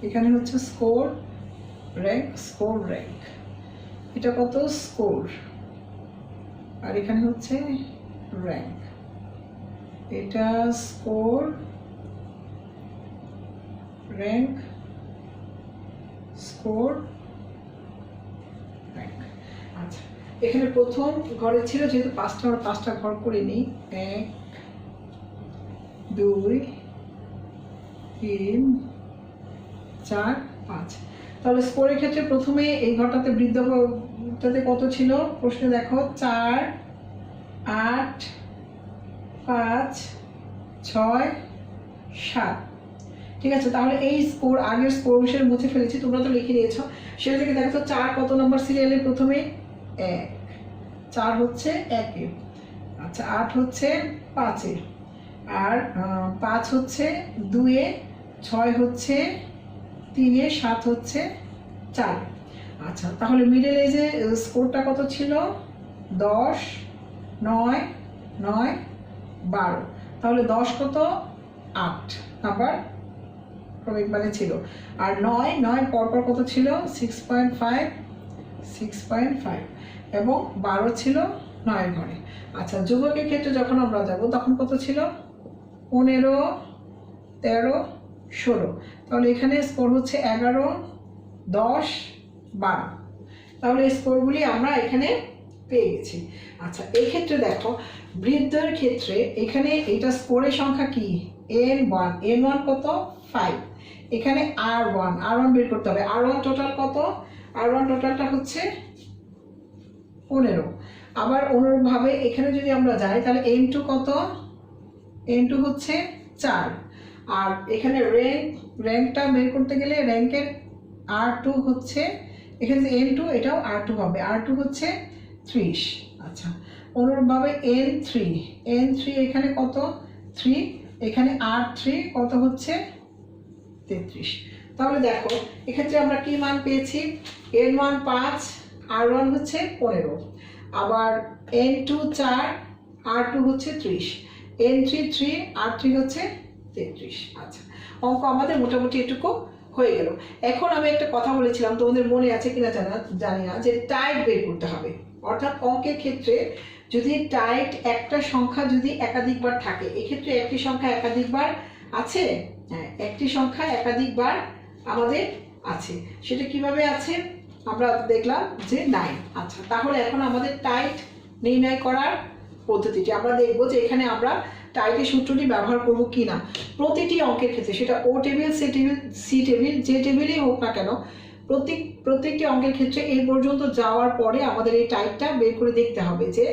Speaker 1: এখানে হচ্ছে স্কোর র্যাঙ্ক, এটা কত স্কোর, আর এখানে হচ্ছে র্যাঙ্ক, এটা স্কোর র্যাঙ্ক স্কোর র্যাঙ্ক। আচ্ছা, এখানে প্রথম ঘরে ছিল যেহেতু পাঁচটা ঘর করে নিই, 1 2 3 4 5। তাহলে স্কোরের ক্ষেত্রে প্রথমে এই ঘরটাতে বৃদ্ধটাতে কত ছিল প্রশ্নে দেখো, 4 8 5 6 7। ঠিক আছে, তাহলে এই স্কোর আগের স্কোর অনুসারে মুছে ফেলেছি, তোমরা তো লিখে নিয়েছো। সেটা থেকে দেখো তো 4 কত নম্বর সিরিয়ালে, প্রথমে 1, 4 হচ্ছে 1-এ, আচ্ছা 8 হচ্ছে 5-এ, আর 5 হচ্ছে 2-এ, 6 হচ্ছে 3-এ, 7 হচ্ছে 4। আচ্ছা, তাহলে মিডল এই যে স্কোরটা কত ছিল, 10 9 9 12। তাহলে 10 কত 8 নাম্বার মানে ছিল, আর 9 পরপর কত ছিল 6.5 এবং 12 ছিল 9 ঘরে। আচ্ছা, যুবকের ক্ষেত্রে যখন আমরা যাব তখন কত ছিল, 15 13 16। তাহলে এখানে স্কোর হচ্ছে 11 10 12। তাহলে এই স্কোরগুলি আমরা এখানে পেয়ে গেছি। আচ্ছা, এই ক্ষেত্রে দেখো বৃদ্ধের ক্ষেত্রে এখানে এটা স্কোরের সংখ্যা কি, n1 কত 5, এখানে r1 বের করতে হবে। r1 টোটাল কত, r1 টোটালটা হচ্ছে 15। আবার অনুরূপভাবে এখানে যদি আমরা যাই তাহলে n2 কত, n2 হচ্ছে 4। আর এখানে র্যাঙ্কটা বের করতে গেলে র্যাঙ্কের r2 হচ্ছে, এখানে n2 এটাও r2 হবে, r2 হচ্ছে 30। আচ্ছা, অনুরূপভাবে n3 এখানে কত 3, এখানে r3 কত হচ্ছে 33। তাহলে দেখো এক্ষেত্রে আমরা কি মান পেয়েছি, n1 5, r1 হচ্ছে 15, আবার n2 4, r2 হচ্ছে 30, n3 3, r3 হচ্ছে 33। আচ্ছা, অঙ্ক আমাদের মোটামুটি এটুকু হয়ে গেল। এখন আমি একটা কথা বলেছিলাম, তোমাদের মনে আছে কিনা জানি না, যে টাইট বের করতে হবে। অর্থাৎ অঙ্কের ক্ষেত্রে যদি টাইট একটা সংখ্যা যদি একাধিকবার থাকে, এক্ষেত্রে একটি সংখ্যা একাধিকবার আছে, হ্যাঁ একটি সংখ্যা একাধিকবার আমাদের আছে। সেটা কিভাবে আছে আমরা দেখলাম যে 9। আচ্ছা, তাহলে এখন আমাদের টাইট নির্ণয় করার পদ্ধতিটি আমরা দেখব, যে এখানে আমরা টাইটের সূত্রটি ব্যবহার করব কিনা প্রতিটি অঙ্কের ক্ষেত্রে, সেটা ও টেবিল সি টেবিল যে টেবিলই হোক না কেন, প্রত্যেকটি অঙ্কের ক্ষেত্রে এই পর্যন্ত যাওয়ার পরে আমাদের এই টাইটটা বের করে দেখতে হবে যে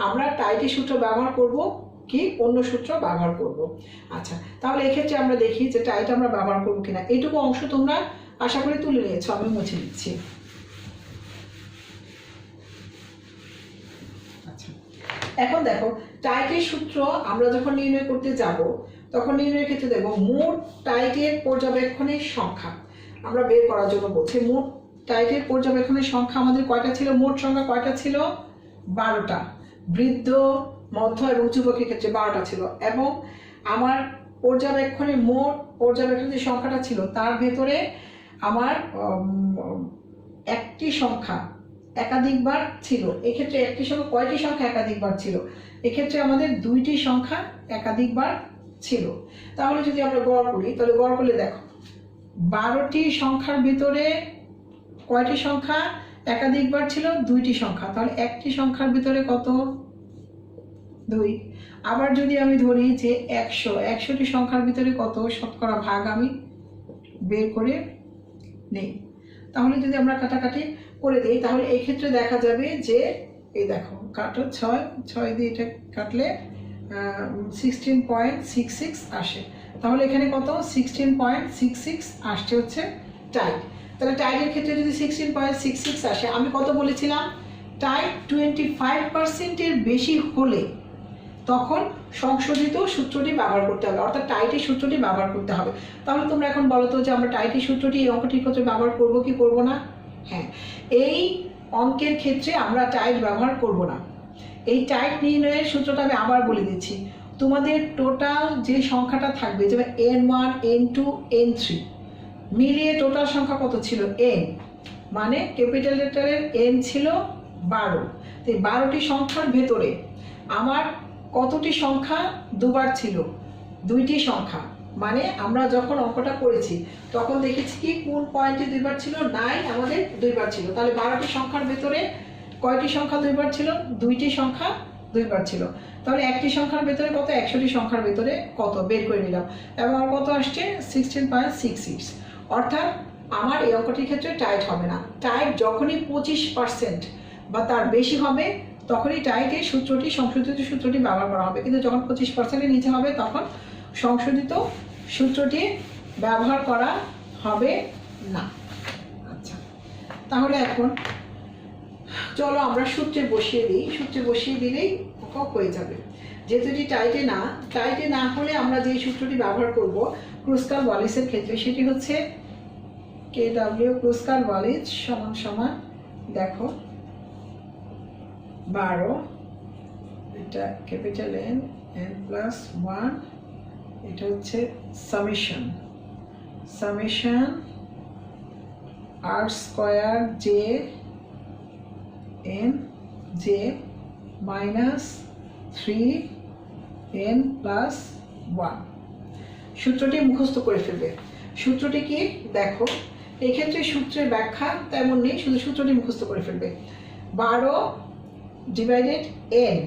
Speaker 1: আমরা টাইটের সূত্র ব্যবহার করব কি অন্য সূত্র ব্যবহার করব। আচ্ছা, তাহলে এক্ষেত্রে আমরা দেখি যে টাইট আমরা ব্যবহার করব কিনা। এইটুকু অংশ তোমরা আশা করি তুলে নিয়েছো, আমি মুছে দিচ্ছি। আচ্ছা, এখন দেখো টাইটের সূত্র আমরা যখন নির্ণয় করতে যাব তখন নির্ণয়ের ক্ষেত্রে দেখব মোট টাইটের পর্যবেক্ষণের সংখ্যা আমরা বের করার জন্য বলছি। মোট টাইটের পর্যবেক্ষণের সংখ্যা আমাদের কয়টা ছিল, মোট সংখ্যা কয়টা ছিল 12টা, বৃদ্ধ মধ্য এবং যুবকের ক্ষেত্রে 12টা ছিল, এবং আমার পর্যবেক্ষণের মোট পর্যবেক্ষণের যে সংখ্যাটা ছিল তার ভেতরে আমার একটি সংখ্যা একাধিকবার ছিল। এক্ষেত্রে একটি সংখ্যা কয়টি সংখ্যা একাধিকবার ছিল, এক্ষেত্রে আমাদের 2টি সংখ্যা একাধিকবার ছিল। তাহলে যদি আমরা গড় করি, তাহলে গড় করলে দেখো 12টি সংখ্যার ভিতরে কয়টি সংখ্যা একাধিকবার ছিল, 2টি সংখ্যা, তাহলে একটি সংখ্যার ভিতরে কত 2। আবার যদি আমি ধরি যে 100টি সংখ্যার ভিতরে কত শতকরা ভাগ আমি বের করে নেই, তাহলে যদি আমরা কাটাকাটি করে দিই তাহলে এই ক্ষেত্রে দেখা যাবে যে এই দেখো কাটো 6 দিয়ে এটা কাটলে 16.66 আসে। তাহলে এখানে কত 16.66 আসছে হচ্ছে টাইট। তাহলে টাইটের ক্ষেত্রে যদি 16.66 আসে, আমি কত বলেছিলাম, টাইট 25%-এর বেশি হলে তখন সংশোধিত সূত্রটি ব্যবহার করতে হবে, অর্থাৎ টাইটের সূত্রটি ব্যবহার করতে হবে। তাহলে তোমরা এখন বলো তো যে আমরা টাইটের সূত্রটি এই অঙ্কটির ক্ষেত্রে ব্যবহার করব কি করব না? হ্যাঁ, এই অঙ্কের ক্ষেত্রে আমরা টাইট ব্যবহার করব না। এই টাইট নির্ণয়ের সূত্রটা আমি আবার বলে দিচ্ছি, তোমাদের টোটাল যে সংখ্যাটা থাকবে, যেমন n1 n2 n3 মিলিয়ে টোটাল সংখ্যা কত ছিল? n, মানে ক্যাপিটাল লেটারের n ছিল 12। তো এই 12টি সংখ্যার ভেতরে আমার কতটি সংখ্যা দুবার ছিল? 2টি সংখ্যা। মানে আমরা যখন অঙ্কটা করেছি তখন দেখেছি কি কোন পয়েন্টে দুইবার ছিল? 9 আমাদের দুইবার ছিল। তাহলে 12টি সংখ্যার ভেতরে কয়টি সংখ্যা দুইবার ছিল? 2টি সংখ্যা দুইবার ছিল। তাহলে একটি সংখ্যার ভেতরে কত? 100টি সংখ্যার ভেতরে কত বের করে নিলাম, এবং আর কত আসছে? 16.66। অর্থাৎ আমার এই অঙ্কটির ক্ষেত্রে টাইট হবে না। টাইট যখনই 25% বা তার বেশি হবে তখনই টাইটের সূত্রটি, সংশোধিত সূত্রটি ব্যবহার করা হবে। কিন্তু যখন 25%-এর নিচে হবে তখন সংশোধিত সূত্রটি ব্যবহার করা হবে না। আচ্ছা, তাহলে এখন চলো আমরা সূত্রে বসিয়ে দিই। সূত্রে বসিয়ে দিলেই অঙ্ক হয়ে যাবে। যেহেতু এটি টাইটে না হলে আমরা যে সূত্রটি ব্যবহার করব ক্রুস্কাল-ওয়ালিসের ক্ষেত্রে, সেটি হচ্ছে KW ক্রুস্কাল-ওয়ালিস সমান সমান দেখো 12, এটা ক্যাপিটাল N প্লাস 1, এটা হচ্ছে summation r square j n j minus 3n plus 1। সূত্রটি মুখস্থ করে ফেলবে। সূত্রটি কি দেখো, এক্ষেত্রে সূত্রের ব্যাখ্যা তেমন নেই, শুধু সূত্রটি মুখস্থ করে ফেলবে। 12 divided n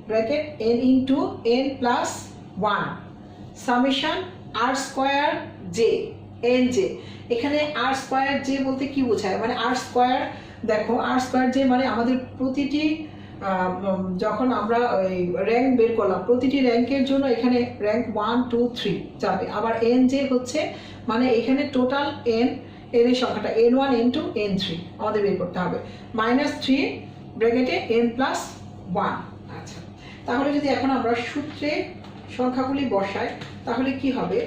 Speaker 1: bracket n into n plus 1 summation r square j n j। এখানে r স্কয়ার j বলতে কি বোঝায়? মানে r স্কয়ার, দেখো r স্কয়ার j মানে আমাদের প্রতিটি যখন আমরা ওই র্যাঙ্ক বের করলাম, প্রতিটি র্যাঙ্কের জন্য এখানে র্যাঙ্ক 1 2 3 যাবে। আবার n j হচ্ছে মানে এখানে টোটাল n এর সংখ্যাটা n1 n2 n3 আমাদের বের করতে হবে, মাইনাস 3 ব্র্যাকেটে n প্লাস 1। আচ্ছা, তাহলে যদি এখন আমরা সূত্রে সংখ্যাগুলি বসাই তাহলে কি হবে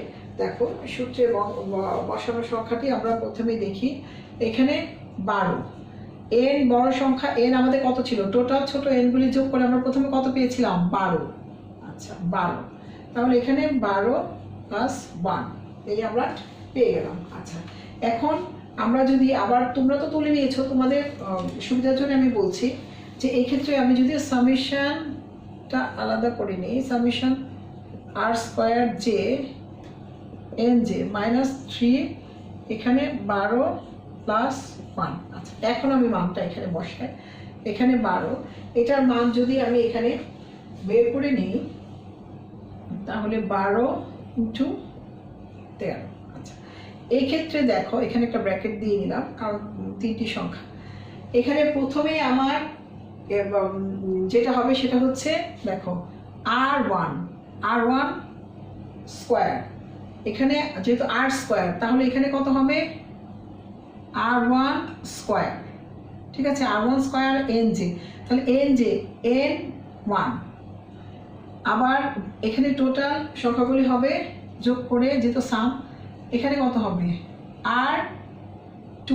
Speaker 1: দেখো। সূত্রে বসানোর সংখ্যাটি আমরা প্রথমেই দেখি। এখানে 12, n বড় সংখ্যা n আমাদের কত ছিল? টোটাল ছোট n গুলি যোগ করে আমরা প্রথমে কত পেয়েছিলাম? 12। আচ্ছা 12, তাহলে এখানে 12 প্লাস 1 এই আমরা পেয়ে গেলাম। আচ্ছা, এখন আমরা যদি আবার, তোমরা তো তুলে নিয়েছো, তোমাদের সুবিধার জন্য আমি বলছি যে এই ক্ষেত্রে আমি যদি সামেশনটা আলাদা করে নিই, summation r square j n j minus 3 এখানে 12 প্লাস 1। আচ্ছা, এখন আমি মানটা এখানে বসাই। এখানে 12, এটার মান যদি আমি এখানে বের করে নিই তাহলে 12 ইন্টু 13। আচ্ছা, এই ক্ষেত্রে দেখো এখানে একটা ব্র্যাকেট দিয়ে নিলাম কারণ 3টি সংখ্যা। এখানে প্রথমে আমার যেটা হবে সেটা হচ্ছে দেখো r1 স্কয়ার, এখানে যেহেতু r স্কয়ার তাহলে এখানে কত হবে? r1 স্কয়ার, ঠিক আছে, r1 স্কয়ার nj, তাহলে nj n1। আবার এখানে টোটাল সংখ্যাগুলি হবে যোগ করে, যেহেতু সাম, এখানে কত হবে? r2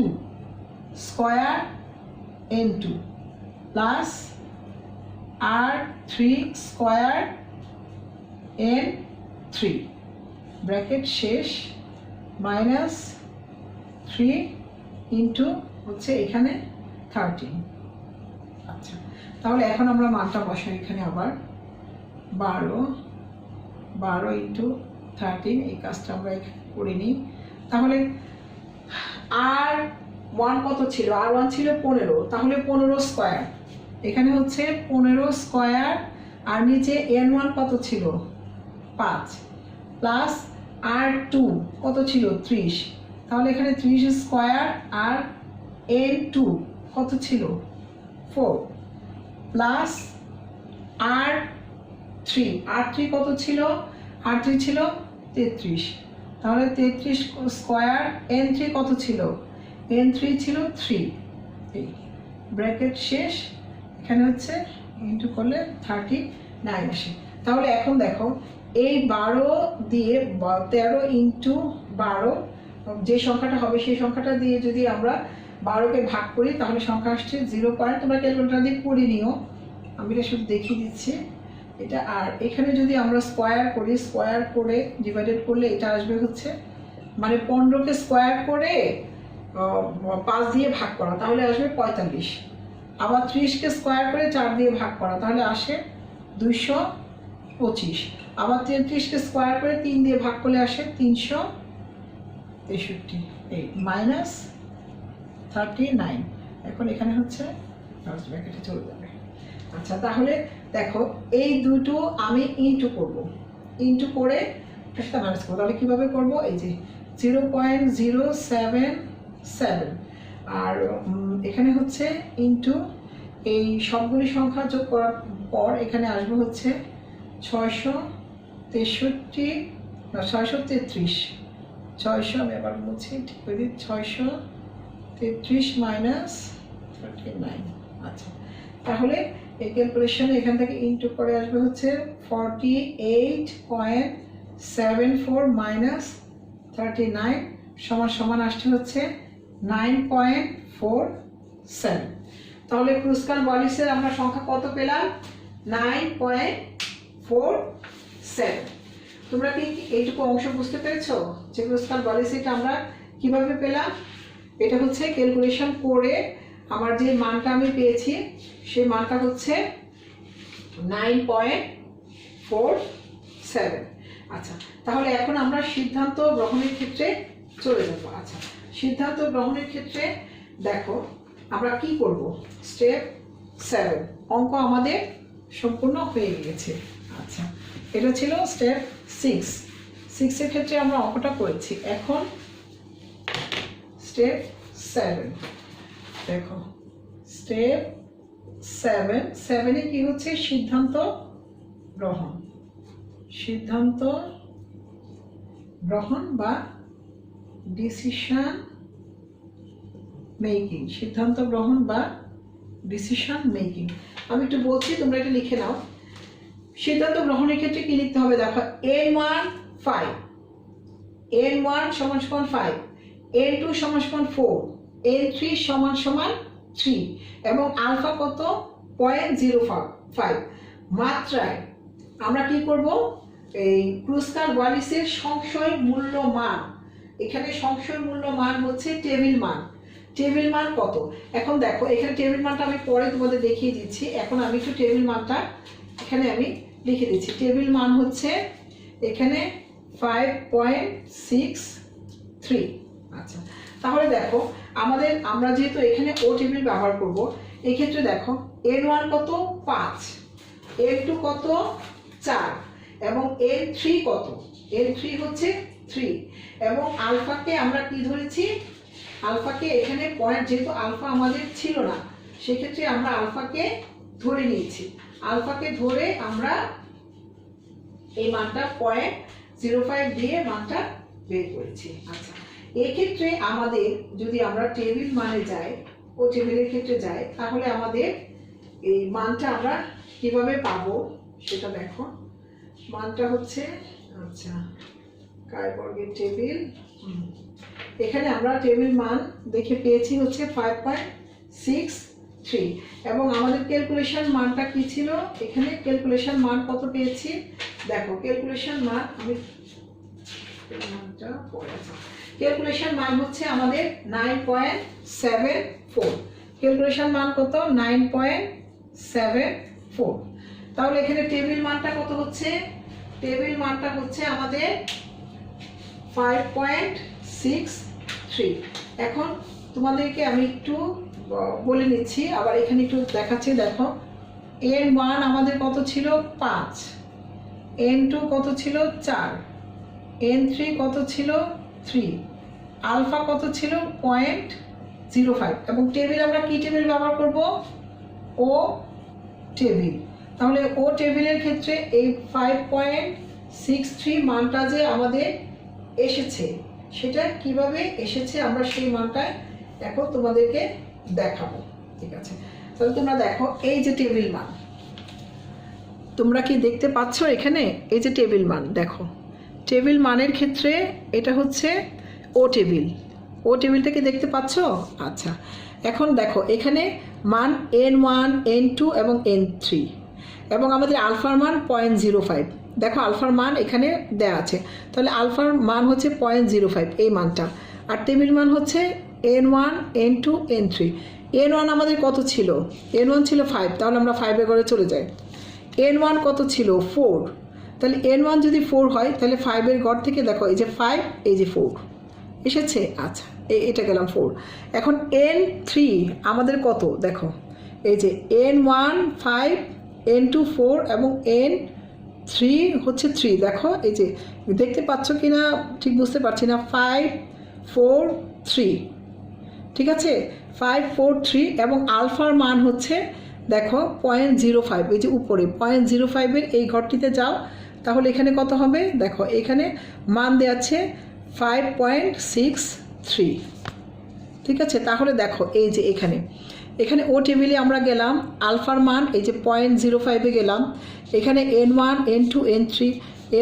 Speaker 1: square n2 plus r3 square n3 bracket শেষ মাইনাস 3 ইন্টু হচ্ছে এখানে 13। আচ্ছা, তাহলে এখন আমরা মানটা বসাই এখানে আবার 12 ইন্টু 13, এই কাজটা আমরা করে নিই। তাহলে r1 কত ছিল? r1 ছিল 15, তাহলে 15 স্কয়ার, এখানে হচ্ছে 15 স্কয়ার, আর নিচে n1 কত ছিল? 5 প্লাস r2 কত ছিল? 30, তাহলে এখানে 30 স্কয়ার, আর n2 কত ছিল? 4 প্লাস r3 কত ছিল? r3 ছিল 33, তাহলে 33 স্কয়ার, n3 কত ছিল? n3 ছিল 3, এই ব্র্যাকেট শেষ, এখানে হচ্ছে ইন্টু করলে 39 আসে। তাহলে এখন দেখো এই 12 দিয়ে 13 ইন্টু 12 যে সংখ্যাটা হবে সেই সংখ্যাটা দিয়ে যদি আমরা 12কে ভাগ করি তাহলে সংখ্যা আসছে 0. তোমরা ক্যালকুলেটর দিয়ে করে নিও, আমি এটা শুধু দেখিয়ে দিচ্ছি। এটা। আর এখানে যদি আমরা স্কোয়ার করি, স্কোয়ার করে ডিভাইডেড করলে এটা আসবে হচ্ছে, মানে 15কে স্কোয়ার করে 5 দিয়ে ভাগ করা, তাহলে আসবে 45। আবার 30কে স্কোয়ার করে 4 দিয়ে ভাগ করা, তাহলে আসে 225। আবার 33কে স্কোয়ার করে 3 দিয়ে ভাগ করলে আসে 363, এই মাইনাস 39। এখন এখানে হচ্ছে ফার্স্ট ব্র্যাকেটে চলে যাবে। আচ্ছা, তাহলে দেখো এই দুটো আমি ইনটু করব, ইনটু করে একটা মাইনাস করবো। তাহলে কীভাবে করবো? এই যে 0.077, আর এখানে হচ্ছে ইনটু এই সবগুলি সংখ্যা যোগ করার পর এখানে আসবে হচ্ছে 633, আমি আবার বলছি ঠিক করে দিই, 633 মাইনাস 39। আচ্ছা, তাহলে এই ক্যালকুলেশনে এখান থেকে ইনটু করে আসবে হচ্ছে 48.74 মাইনাস 39 সমান সমান আসছে হচ্ছে 9.47। তাহলে ক্রুস্কাল ওয়ালিসের আমরা সংখ্যা কত পেলাম? 9.47। তোমরা কি এইটুকু অংশ বুঝতে পেরেছো যে ক্রুস্কাল ওয়ালিসটা আমরা কিভাবে পেলাম? এটা হচ্ছে ক্যালকুলেশন করে আমার যে মানটা আমি পেয়েছি সেই মানটা হচ্ছে 9.47। আচ্ছা, তাহলে এখন আমরা সিদ্ধান্ত গ্রহণের ক্ষেত্রে চলে যাব। আচ্ছা, সিদ্ধান্ত গ্রহণের ক্ষেত্রে দেখো আমরা কি করব? স্টেপ 7, অঙ্ক আমাদের সম্পূর্ণ হয়ে গিয়েছে। আচ্ছা, এটা ছিল স্টেপ 6 এর ক্ষেত্রে আমরা অঙ্কটা করেছি। এখন স্টেপ 7 দেখো, স্টেপ 7-এ কি হচ্ছে? সিদ্ধান্ত গ্রহণ বা ডিসিশন মেকিং, সিদ্ধান্ত গ্রহণ বা ডিসিশন মেকিং। আমি একটু বলছি, তোমরা এটা লিখে নাও। সিদ্ধান্ত গ্রহণের ক্ষেত্রে কি লিখতে হবে? দেখো, n1 5, n1 = 5, n2 = 4, n3 = 3 এবং আলফা কত? 0.05। মাত্রায় আমরা কি করব? এই ক্রুস্কাল ওয়ালিসের সংশয় মূল্য মান, এখানে সংশয় মূল্য মান হচ্ছে টেবিল মান কত? এখন দেখো, এখানে টেবিল মানটা আমি পরে তোমাদের দেখিয়ে দিচ্ছি। এখন আমি একটু টেবিল মানটা এখানে আমি লিখে দিচ্ছি। টেবিল মান হচ্ছে এখানে 5.63। আচ্ছা, তাহলে দেখো আমরা যেহেতু এখানে ও টেবিল ব্যবহার করব, এই ক্ষেত্রে দেখো n1 কত? 5, n2 কত? 4 এবং n3 কত? n3 হচ্ছে 3 এবং আলফাকে আমরা কি ধরেছি? আলফাকে এখানে পয়েন্ট, যেহেতু আলফা আমাদের ছিল না সেক্ষেত্রে আমরা আলফাকে ধরে নিয়েছি। আলফাকে ধরে আমরা এই মানটা 0.05 দিয়ে মানটা বের করেছি। আচ্ছা, এক্ষেত্রে আমাদের যদি আমরা টেবিল মানে যাই, ও টেবিলের ক্ষেত্রে যাই, তাহলে আমাদের এই মানটা আমরা কিভাবে পাবো সেটা দেখো। মানটা হচ্ছে, আচ্ছা, কার্বর্গের টেবিল, এখানে আমরা টেবিল মান দেখে পেয়েছি হচ্ছে 5.63 এবং আমাদের ক্যালকুলেশন মানটা কি ছিল? এখানে ক্যালকুলেশন মান কত পেয়েছি? দেখো, ক্যালকুলেশন মান আমি ক্যালকুলেশন মান হচ্ছে আমাদের 9.74। ক্যালকুলেশন মান কত? 9.74। তাহলে এখানে টেবিল মানটা কত হচ্ছে? টেবিল মানটা হচ্ছে আমাদের 5.63। এখন তোমাদেরকে আমি একটু বলে নিচ্ছি, আবার এখানে একটু দেখাচ্ছি। দেখো, n1 আমাদের কত ছিল? 5, n2 কত ছিল? 4, n3 কত ছিল? 3, আলফা কত ছিল? 0.05 এবং টেবিল আমরা কি টেবিল ব্যবহার করব? ও টেবিল। তাহলে ও টেবিলের ক্ষেত্রে এই 5.63 মানটা যে আমাদের এসেছে, সেটা কিভাবে এসেছে আমরা সেই মানটা এখন তোমাদেরকে দেখাবো। ঠিক আছে, তাহলে তোমরা দেখো, এই যে টেবিল মান, তোমরা কি দেখতে পাচ্ছ? এখানে এই যে টেবিল মান, দেখো টেবিল মানের ক্ষেত্রে এটা হচ্ছে ও টেবিলটা কি দেখতে পাচ্ছ? আচ্ছা, এখন দেখো এখানে মান n1, n2 এবং n3 এবং আমাদের আলফার মান 0.05। দেখো আলফার মান এখানে দেয়া আছে, তাহলে আলফার মান হচ্ছে 0.05 এই মানটা, আর টেবিল মান হচ্ছে n1 n2 n3। n1 আমাদের কত ছিল? n1 ছিল 5, তাহলে আমরা 5-এর ঘরে চলে যাই। n1 কত ছিল? 4, তাহলে n1 যদি 4 হয় তাহলে 5-এর ঘর থেকে দেখো এই যে 5, এই যে 4 এসেছে। আচ্ছা, এটা গেলাম 4। এখন n3 আমাদের কত? দেখো এই যে n1 5, n2 4 এবং n3 হচ্ছে 3। দেখো এই যে দেখতে পাচ্ছ কি না ঠিক বুঝতে পারছি না। 5 4 3, ঠিক আছে, 5 4 3 এবং আলফার মান হচ্ছে দেখো 0.05, এই যে উপরে 0.05-এর এই ঘরটিতে যাও, তাহলে এখানে কত হবে? দেখো এখানে মান দেওয়া আছে 5.63, ঠিক আছে। তাহলে দেখো এই যে এখানে ও টেবিলে আমরা গেলাম, আলফার মান এই যে 0.05-এ গেলাম, এখানে n1 n2 n3,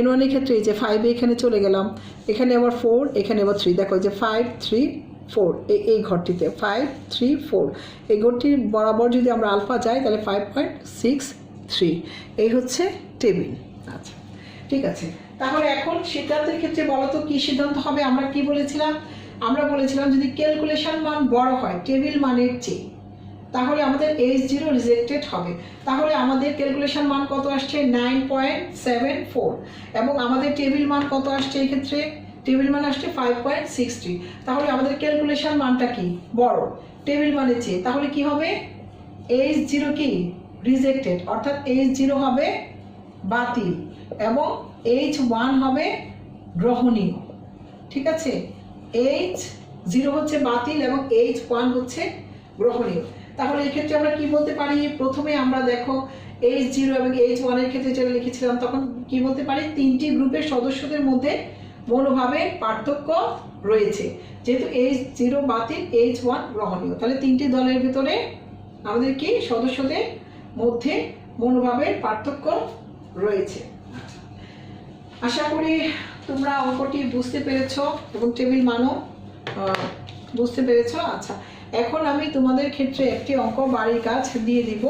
Speaker 1: n1-এর ক্ষেত্রে এই যে 5-এ এখানে চলে গেলাম, এখানে আবার 4, এখানে আবার 3। দেখো এই যে 5 3 4 এই ঘরটিতে 5 3 4 এই ঘরটির বরাবর যদি আমরা আলফা যাই তাহলে 5.63 এই হচ্ছে টেবিল। আচ্ছা, ঠিক আছে। তাহলে এখন সিদ্ধান্তের ক্ষেত্রে বলো তো কী সিদ্ধান্ত হবে? আমরা কি বলেছিলাম? আমরা বলেছিলাম যদি ক্যালকুলেশন মান বড় হয় টেবিল মানের চেয়ে, তাহলে আমাদের H0 রিজেক্টেড হবে। তাহলে আমাদের ক্যালকুলেশন মান কত আসছে? 9.74 এবং আমাদের টেবিল মান কত আসছে? এই ক্ষেত্রে টেবিল মান আসছে 5.63। তাহলে আমাদের ক্যালকুলেশন মানটা কি? বড় টেবিল মানের চেয়ে, তাহলে কি হবে? H0 কি? রিজেক্টেড, অর্থাৎ H0 হবে বাতিল এবং H1 হবে গ্রহণীয়, ঠিক আছে। H0 হচ্ছে বাতিল এবং H1 হচ্ছে গ্রহণীয়। তাহলে এই ক্ষেত্রে আমরা কি বলতে পারি? প্রথমে আমরা দেখো H0 এবং H1 এর ক্ষেত্রে যেটা লিখেছিলাম তখন কি বলতে পারি? তিনটি গ্রুপের সদস্যদের মধ্যে মনোভাবের পার্থক্য রয়েছে। যেহেতু H0 বাতিল, H1 গ্রহণীয়, তাহলে তিনটি দলের ভিতরে আমাদের কি সদস্যদের মধ্যে মনোভাবের পার্থক্য রয়েছে। আশা করি তোমরা অঙ্কটি বুঝতে পেরেছো এবং টেবিল মানও বুঝতে পেরেছো। আচ্ছা, এখন আমি তোমাদের ক্ষেত্রে একটি অঙ্ক বাড়ির কাজ দিয়ে দিব,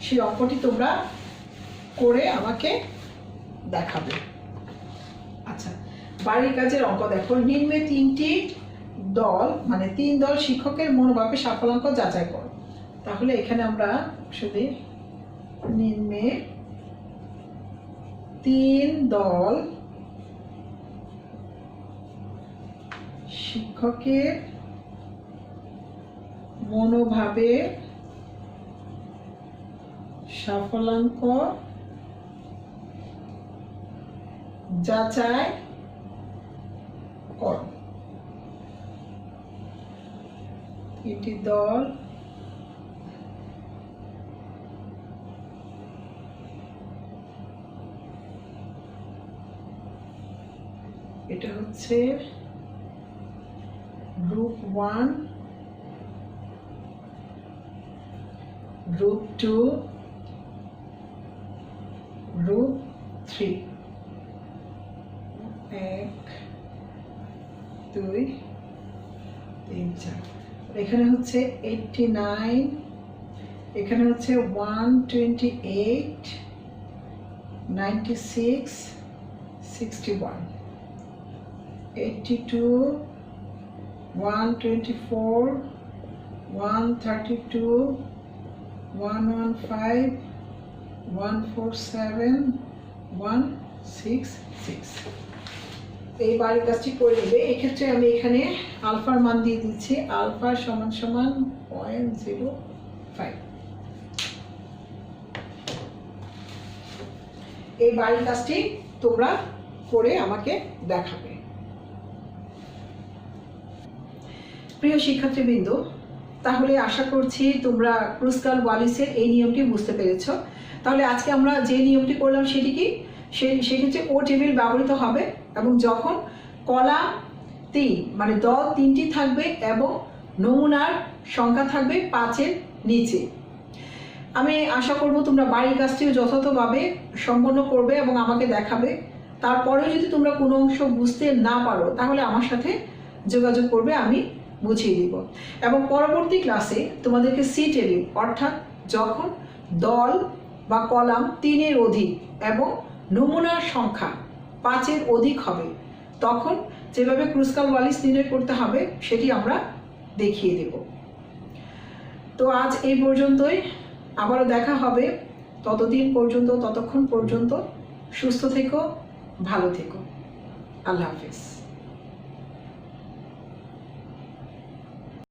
Speaker 1: সেই অঙ্কটি তোমরা করে আমাকে দেখাবে। আচ্ছা, বাড়ির কাজের অঙ্ক দেখো। নিম্নে তিনটি দল মানে 3 দল শিক্ষকের মনোভাবের সাফল্যাঙ্ক যাচাই করো। তাহলে এখানে আমরা শুধু নিম্নে 3 দল শিক্ষকের মনোভাবের সাফল্যাঙ্ক যাচাই করো। এটি দল এটা হচ্ছে গ্রুপ 1, গ্রুপ 2, গ্রুপ 3। 1 2 3 4। এখানে হচ্ছে 89, এখানে হচ্ছে 128, 96, 61, 82, 124, 132, 115, 147, 166। এই বাড়ির কাজটি করে নেবে। এক্ষেত্রে আমি এখানে আলফার মান দিয়ে দিচ্ছি, আলফা সমান সমান 0.05। এই বাড়ির কাজটি তোমরা করে আমাকে দেখাবে। প্রিয় শিক্ষার্থীবৃন্দ, তাহলে আশা করছি তোমরা ক্রুস্কাল ওয়ালিসের এই নিয়মটি বুঝতে পেরেছো। তাহলে আজকে আমরা যে নিয়মটি করলাম সেটি কি? সেক্ষেত্রে ও টেবিল ব্যবহৃত হবে এবং যখন কলাম 3 মানে দল 3টি থাকবে এবং নমুনার সংখ্যা থাকবে 5-এর নিচে। আমি আশা করব তোমরা বাড়ির কাজটিও যথাযথভাবে সম্পন্ন করবে এবং আমাকে দেখাবে। তারপরেও যদি তোমরা কোনো অংশ বুঝতে না পারো তাহলে আমার সাথে যোগাযোগ করবে, আমি বুঝিয়ে দিব। এবং পরবর্তী ক্লাসে তোমাদেরকে সি টেবিল অর্থাৎ যখন দল বা কলাম 3-এর অধিক এবং নমুনার সংখ্যা 5-এর অধিক হবে, তখন যেভাবে ক্রুসকাল ওয়ালিস নির্ণয় করতে হবে সেটি আমরা দেখিয়ে দেব। তো আজ এই পর্যন্তই, আবারও দেখা হবে। ততক্ষণ পর্যন্ত সুস্থ থেকো, ভালো থেকো। আল্লাহ হাফেজ।